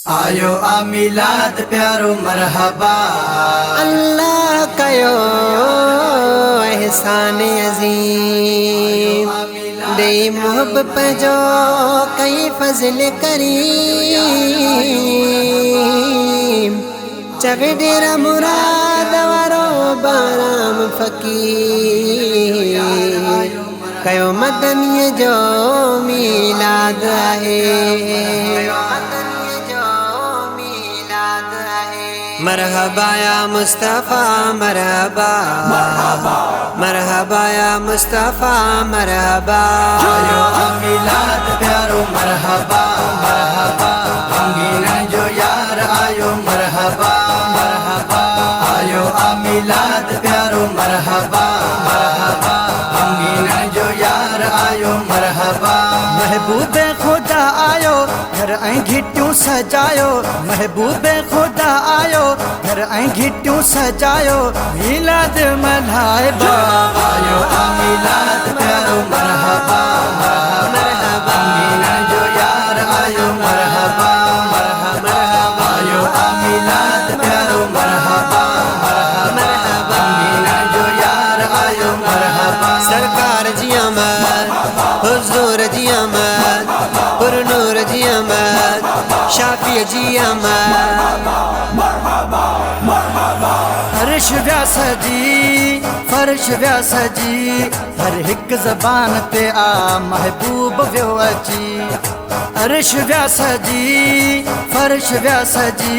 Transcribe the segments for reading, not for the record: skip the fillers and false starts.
आयो मिलाद प्यारो मरहबा। अल्लाह कयो एहसान अज़ीम दे मोहब्बत जो कई फजल करीम चवे डेरा मुराद वारो बाराम फकीर कयो मदनीअ जो मीलाद आहे। मरहबा या मुस्तफ़ा मरहबा मरहबा या मुस्तफ़ा मरहबा। आयो मिलाद प्यारो मरहबा मरहबा अंगीना जो यार आयो मरहबा मरहबा। आयो मिलाद प्यारो मरहबा मरहबा अंगीना जो यार आयो मरहबा। महबूबे खुदा आयो घर ऐं घिटियूं सजायो। महबूबे खुदा आयो घर ऐं घिटियूं सजायो मीलाद मल्हाइबा। आयो मिलाद प्यारो मरहबा मरहबा अंगीना जो यार आयो मरहबा मरहबा। आयो मिलाद प्यारो मरहबा मरहबा अंगीना जो यार आयो मरहबा। सरकार जी आमद हुजूर जी आमद पुरनूर जी आमद शाफी जी आमद। फर्श व्यास जी फर्श व्यास जी हर हिक ज़बान ते आ महबूब वियो अची। अर्श व्यास जी फर्श व्यास जी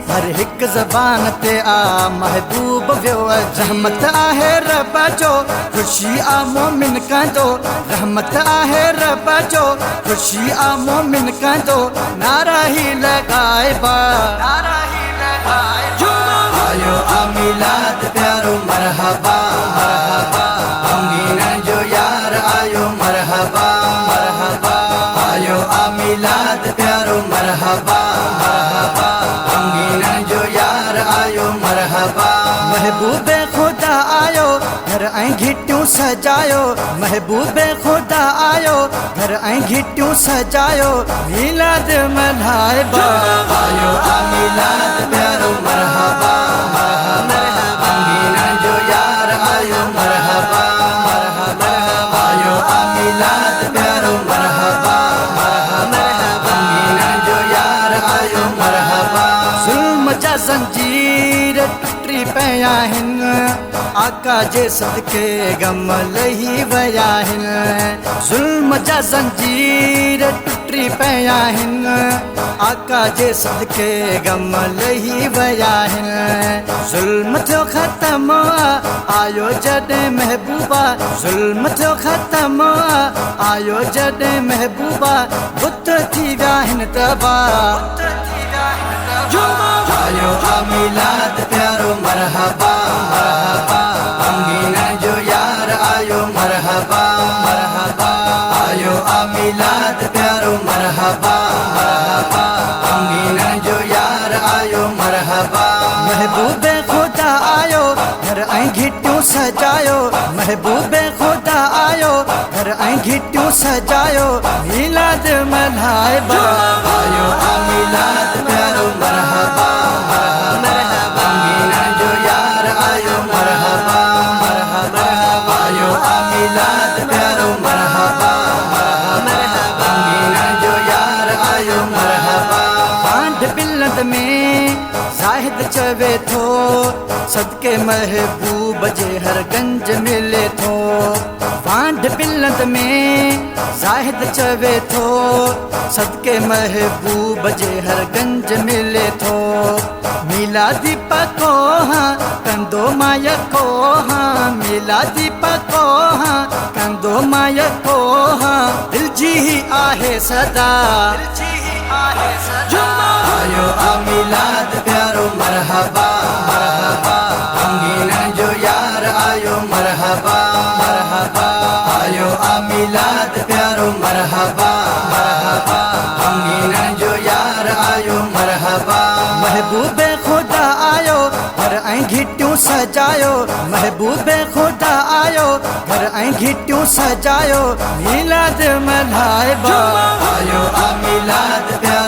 हर हिक ज़बान ते आ महबूब वियो अची। रहमत आहे रब जो ख़ुशी आ मोमिन कंदो। रहमत आहे रब जो ख़ुशी आ मोमिन कंदो नारा ही लगाइबा नारा ही लगाइबा। आयो मिलाद प्यारो मरहबा मरहबा अंगीना जो यार आयो मरहबा मरहबा। आयो मिलाद प्यारो मरहबा मरहबा अंगीना जो यार आयो मरहबा। महबूबे खुदा आयो घर ऐं घिटियूं सजायो। महबूबे खुदा आयो घर ऐं घिटियूं सजायो मीलाद मल्हाइबा। आयो मिलाद प्यारो मरहबा मरहबा अंगीना जो यार आयो मरहबा मरहबा। आयो मिलाद प्यारो मरहबा मरहबा अंगीना जो यार आयो मरहबा। ज़ुल्म जा ज़ंजीर टुटी पिया आहिनि आका जे सदके गम लही विया आहिनि। ज़ुल्म जा ज़ंजीर टुटी पिया आहिनि आका जे सदके गम लही विया आहिनि। ज़ुल्म थियो ख़तम आयो जॾहिं महबूबा। ज़ुल्म थियो ख़तम आयो जॾहिं महबूबा बुत थी विया आहिनि तबाह। आयो मिलाद प्यारो मरहबा मरहबा अंगीना जो यार आयो मरहबा मरहबा। आयो मिलाद प्यारो मरहबा मरहबा अंगीना जो यार आयो मरहबा। महबूबे खुदा आयो घर ऐं घिटियूं सजायो। महबूबे खुदा आयो घर ऐं घिटियूं सजायो मीलाद मल्हाइबा। आयो मिलाद प्यारो मरहबा मरहबा अंगीना जो यार आयो मरहबा मरहबा। आयो मिलाद प्यारो मरहबा मरहबा अंगीना जो यार आयो मरहबा। बांध बिलंद में ज़ाहिद चवे थो सदके महबूब जे हर गंज मिले थो। बांध बिलंद में ज़ाहिद चवे थो सदके महबूब जे हर गंज मिले थो। मिलादी पको हाँ कंदो माय को हाँ मिलादी पको हाँ कंदो माय को हाँ दिल जी ही आहे सदा दिल जी ही आहे सदा। आयो मिलाद प्यारो मरहबा मरहबा अंगीना जो यार आयो मरहबा मरहबा। आयो मिलाद प्यारो मरहबा मरहबा अंगीना जो यार आयो मरहबा। महबूबे खुदा आयो घर ऐं घिटियूं सजायो। महबूबे खुदा आयो घर ऐं घिटियूं सजायो मीलाद मल्हाइबा। आयो मिलाद प्यारो